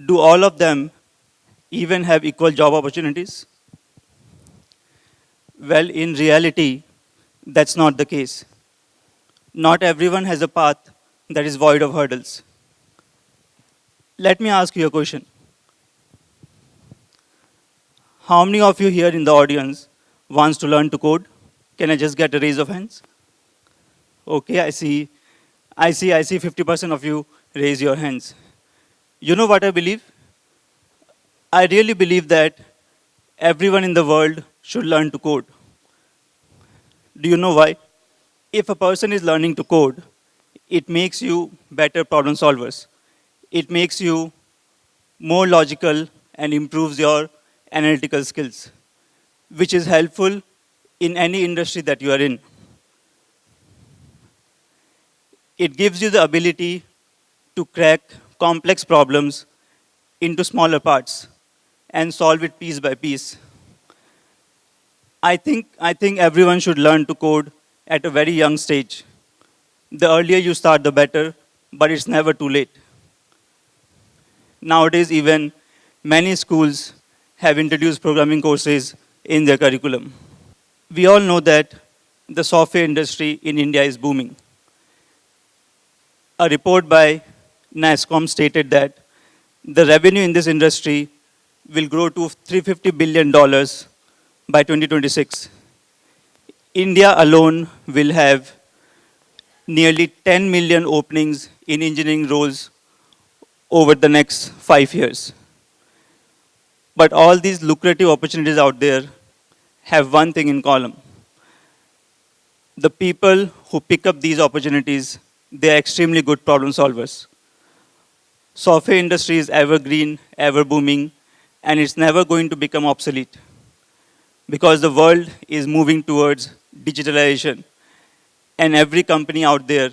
Do all of them even have equal job opportunities? Well, in reality, that's not the case. Not everyone has a path that is void of hurdles. Let me ask you a question. How many of you here in the audience wants to learn to code? Can I just get a raise of hands? Okay, I see 50% of you raise your hands. You know what I believe? I really believe that everyone in the world should learn to code. Do you know why? If a person is learning to code, it makes you better problem solvers. It makes you more logical and improves your analytical skills, which is helpful in any industry that you are in. It gives you the ability to crack complex problems into smaller parts and solve it piece by piece. I think everyone should learn to code at a very young stage. The earlier you start, the better, but it's never too late. Nowadays, even many schools have introduced programming courses in their curriculum. We all know that the software industry in India is booming. A report by NASSCOM stated that the revenue in this industry will grow to $350 billion by 2026. India alone will have nearly 10 million openings in engineering roles over the next 5 years. But all these lucrative opportunities out there have one thing in common. The people who pick up these opportunities, they are extremely good problem solvers. Software industry is evergreen, ever booming, and it's never going to become obsolete because the world is moving towards digitalization, and every company out there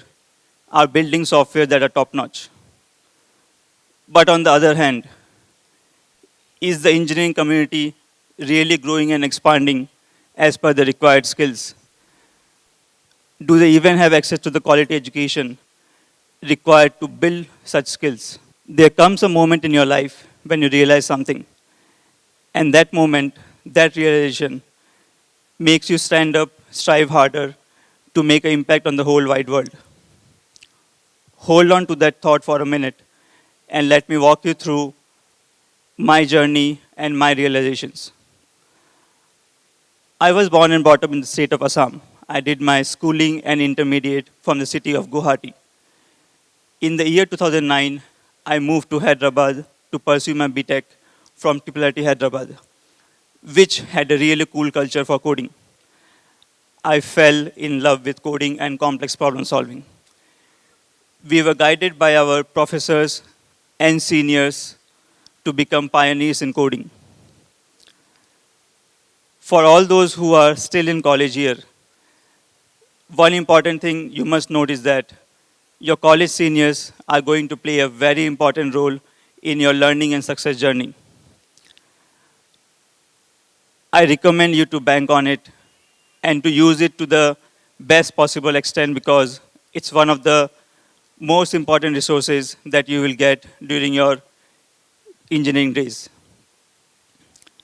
are building software that are top-notch. But on the other hand, is the engineering community really growing and expanding as per the required skills? Do they even have access to the quality education required to build such skills? There comes a moment in your life when you realize something. And that moment, that realization, makes you stand up, strive harder to make an impact on the whole wide world. Hold on to that thought for a minute and let me walk you through my journey and my realizations. I was born and brought up in the state of Assam. I did my schooling and intermediate from the city of Guwahati. In the year 2009, I moved to Hyderabad to pursue my BTech from IIIT Hyderabad, which had a really cool culture for coding. I fell in love with coding and complex problem solving. We were guided by our professors and seniors to become pioneers in coding. For all those who are still in college here, one important thing you must note is that your college seniors are going to play a very important role in your learning and success journey. I recommend you to bank on it and to use it to the best possible extent because it's one of the most important resources that you will get during your engineering days.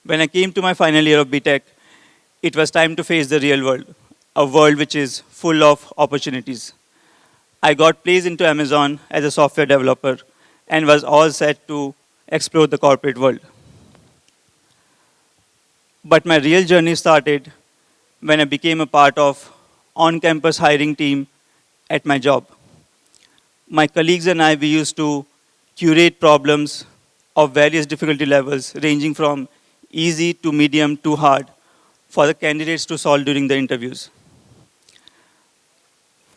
When I came to my final year of BTech, it was time to face the real world, a world which is full of opportunities. I got placed into Amazon as a software developer and was all set to explore the corporate world. But my real journey started when I became a part of on-campus hiring team at my job. My colleagues and I, we used to curate problems of various difficulty levels, ranging from easy to medium to hard, for the candidates to solve during the interviews.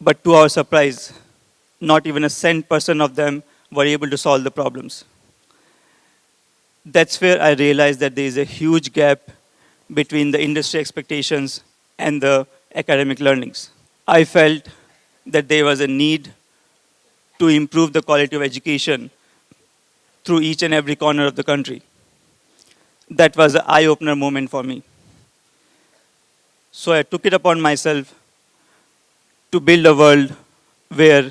But to our surprise, not even a cent percent of them were able to solve the problems. That's where I realized that there is a huge gap between the industry expectations and the academic learnings. I felt that there was a need to improve the quality of education through each and every corner of the country. That was an eye-opener moment for me. So I took it upon myself to build a world where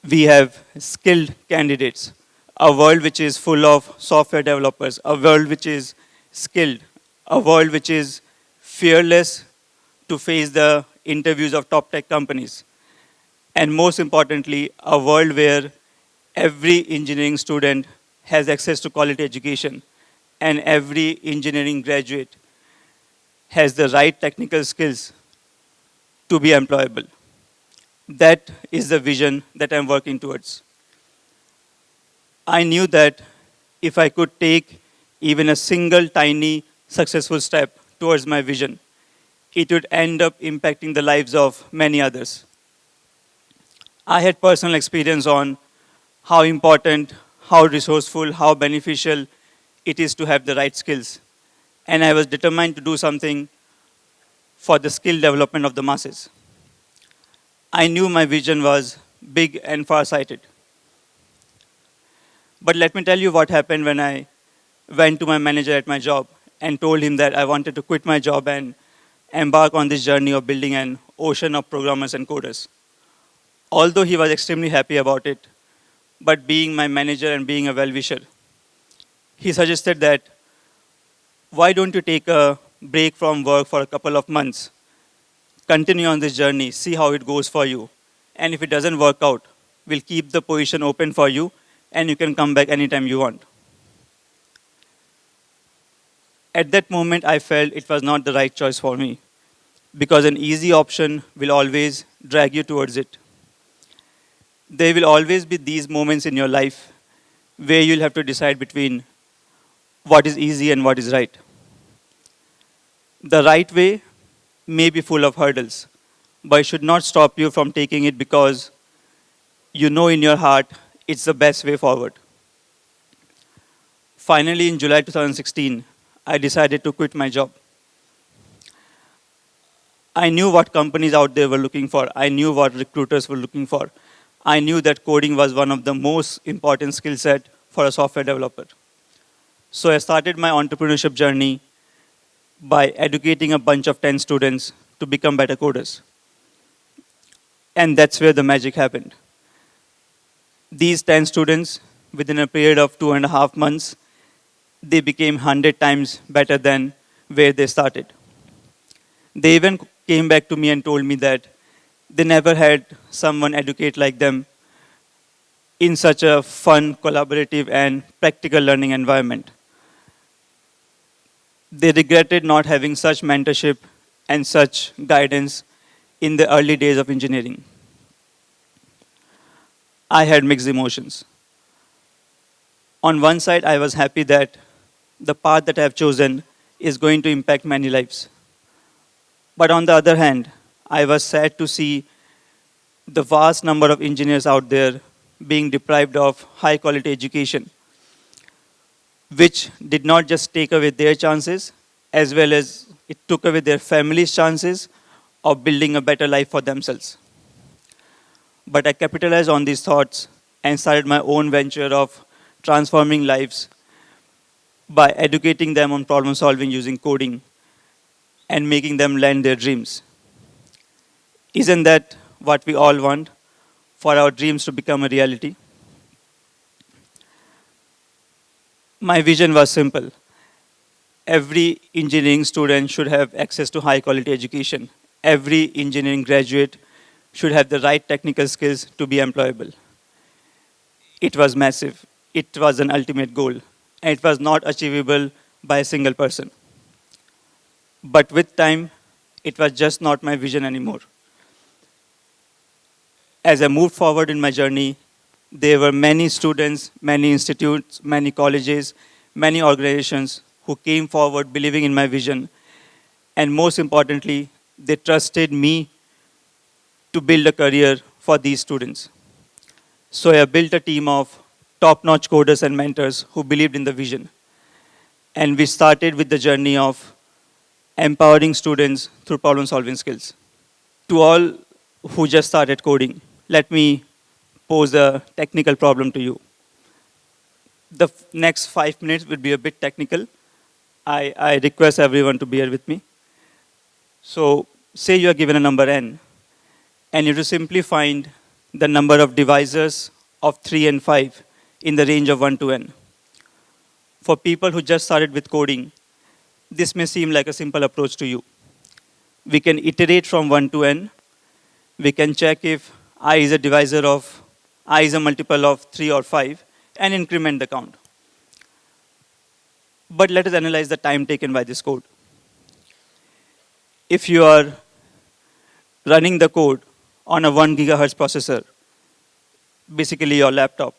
we have skilled candidates, a world which is full of software developers, a world which is skilled, a world which is fearless to face the interviews of top tech companies, and most importantly, a world where every engineering student has access to quality education and every engineering graduate has the right technical skills to be employable. That is the vision that I'm working towards. I knew that if I could take even a single tiny successful step towards my vision, it would end up impacting the lives of many others. I had personal experience on how important, how resourceful, how beneficial it is to have the right skills. And I was determined to do something for the skill development of the masses. I knew my vision was big and far-sighted. But let me tell you what happened when I went to my manager at my job and told him that I wanted to quit my job and embark on this journey of building an ocean of programmers and coders. Although he was extremely happy about it, but being my manager and being a well-wisher, he suggested that, why don't you take a break from work for a couple of months, continue on this journey, see how it goes for you, and if it doesn't work out, we'll keep the position open for you and you can come back anytime you want. At that moment, I felt it was not the right choice for me because an easy option will always drag you towards it. There will always be these moments in your life where you'll have to decide between what is easy and what is right. The right way may be full of hurdles, but it should not stop you from taking it because you know in your heart it's the best way forward. Finally, in July 2016, I decided to quit my job. I knew what companies out there were looking for. I knew what recruiters were looking for. I knew that coding was one of the most important skill set for a software developer. So I started my entrepreneurship journey by educating a bunch of 10 students to become better coders. And that's where the magic happened. These 10 students, within a period of 2.5 months, they became 100 times better than where they started. They even came back to me and told me that they never had someone educate like them in such a fun, collaborative, and practical learning environment. They regretted not having such mentorship and such guidance in the early days of engineering. I had mixed emotions. On one side, I was happy that the path that I have chosen is going to impact many lives. But on the other hand, I was sad to see the vast number of engineers out there being deprived of high quality education, which did not just take away their chances, as well as it took away their families' chances of building a better life for themselves. But I capitalized on these thoughts and started my own venture of transforming lives by educating them on problem solving using coding and making them land their dreams. Isn't that what we all want, for our dreams to become a reality? My vision was simple. Every engineering student should have access to high quality education. Every engineering graduate should have the right technical skills to be employable. It was massive. It was an ultimate goal. And it was not achievable by a single person. But with time, it was just not my vision anymore. As I moved forward in my journey, there were many students, many institutes, many colleges, many organizations who came forward believing in my vision. And most importantly, they trusted me to build a career for these students. So I built a team of top-notch coders and mentors who believed in the vision. And we started with the journey of empowering students through problem-solving skills. To all who just started coding, let me pose a technical problem to you. The next 5 minutes will be a bit technical. I request everyone to bear with me. So say you are given a number n, and you have to simply find the number of divisors of 3 and 5 in the range of 1 to n. For people who just started with coding, this may seem like a simple approach to you. We can iterate from 1 to n. We can check if I is a divisor of, I is a multiple of 3 or 5, and increment the count. But let us analyze the time taken by this code. If you are running the code on a 1 gigahertz processor, basically your laptop,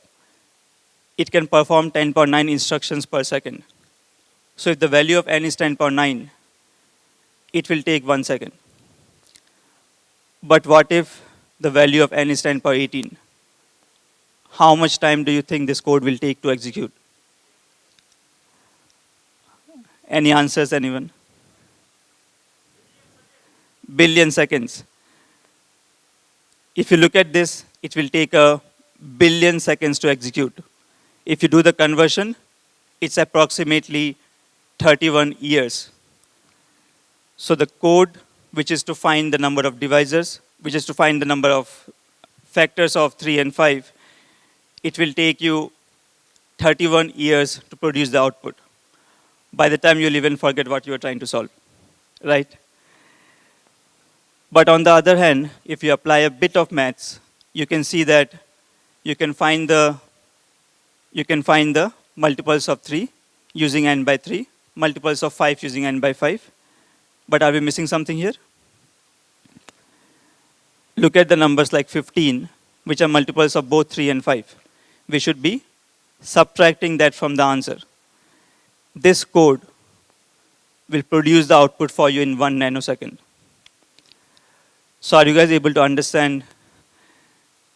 it can perform 10.9 instructions per second. So if the value of n is 10.9, it will take 1 second. But what if the value of n is 10.18? How much time do you think this code will take to execute? Any answers, anyone? Billion seconds. If you look at this, it will take a billion seconds to execute. If you do the conversion, it's approximately 31 years. So the code, which is to find the number of divisors, which is to find the number of factors of 3 and 5, it will take you 31 years to produce the output. By the time you'll even forget what you are trying to solve, right? But on the other hand, if you apply a bit of maths, you can see that you can find the multiples of 3 using n by 3, multiples of 5 using n by 5. But are we missing something here? Look at the numbers like 15, which are multiples of both 3 and 5. We should be subtracting that from the answer. This code will produce the output for you in 1 nanosecond. So are you guys able to understand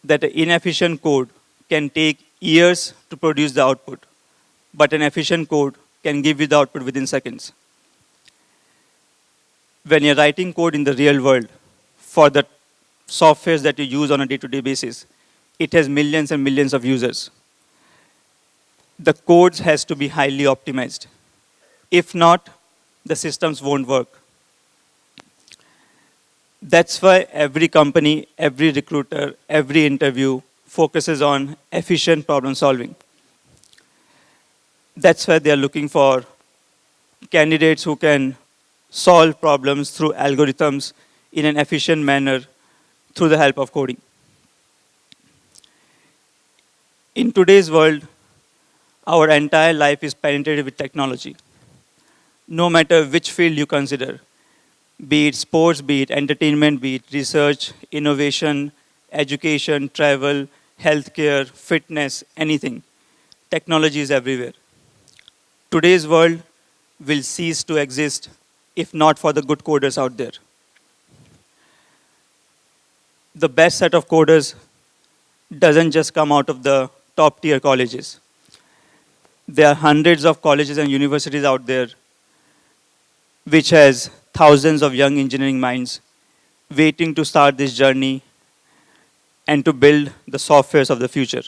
that an inefficient code can take years to produce the output, but an efficient code can give you the output within seconds? When you're writing code in the real world for the softwares that you use on a day-to-day basis, it has millions and millions of users. The codes has to be highly optimized. If not, the systems won't work. That's why every company, every recruiter, every interview focuses on efficient problem solving. That's why they are looking for candidates who can solve problems through algorithms in an efficient manner through the help of coding. In today's world, our entire life is penetrated with technology. No matter which field you consider, be it sports, be it entertainment, be it research, innovation, education, travel, healthcare, fitness, anything, technology is everywhere. Today's world will cease to exist if not for the good coders out there. The best set of coders doesn't just come out of the top tier colleges. There are hundreds of colleges and universities out there which has thousands of young engineering minds waiting to start this journey and to build the softwares of the future.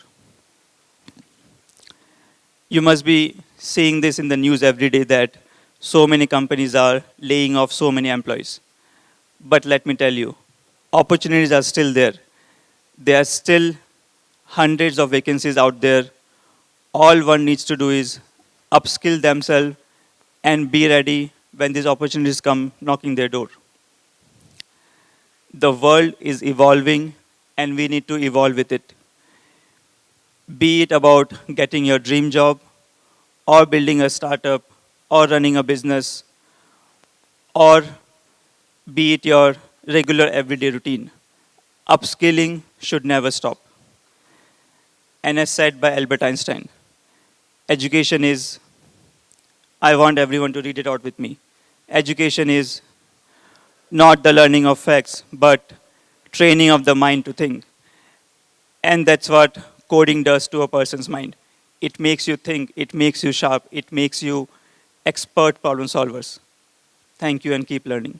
You must be seeing this in the news every day that so many companies are laying off so many employees. But let me tell you, opportunities are still there. There are still hundreds of vacancies out there. All one needs to do is upskill themselves and be ready when these opportunities come knocking their door. The world is evolving and we need to evolve with it. Be it about getting your dream job, or building a startup, or running a business, or be it your regular everyday routine. Upskilling should never stop. And as said by Albert Einstein, education is, I want everyone to read it out with me. Education is not the learning of facts, but training of the mind to think. And that's what coding does to a person's mind. It makes you think, it makes you sharp, it makes you expert problem solvers. Thank you and keep learning.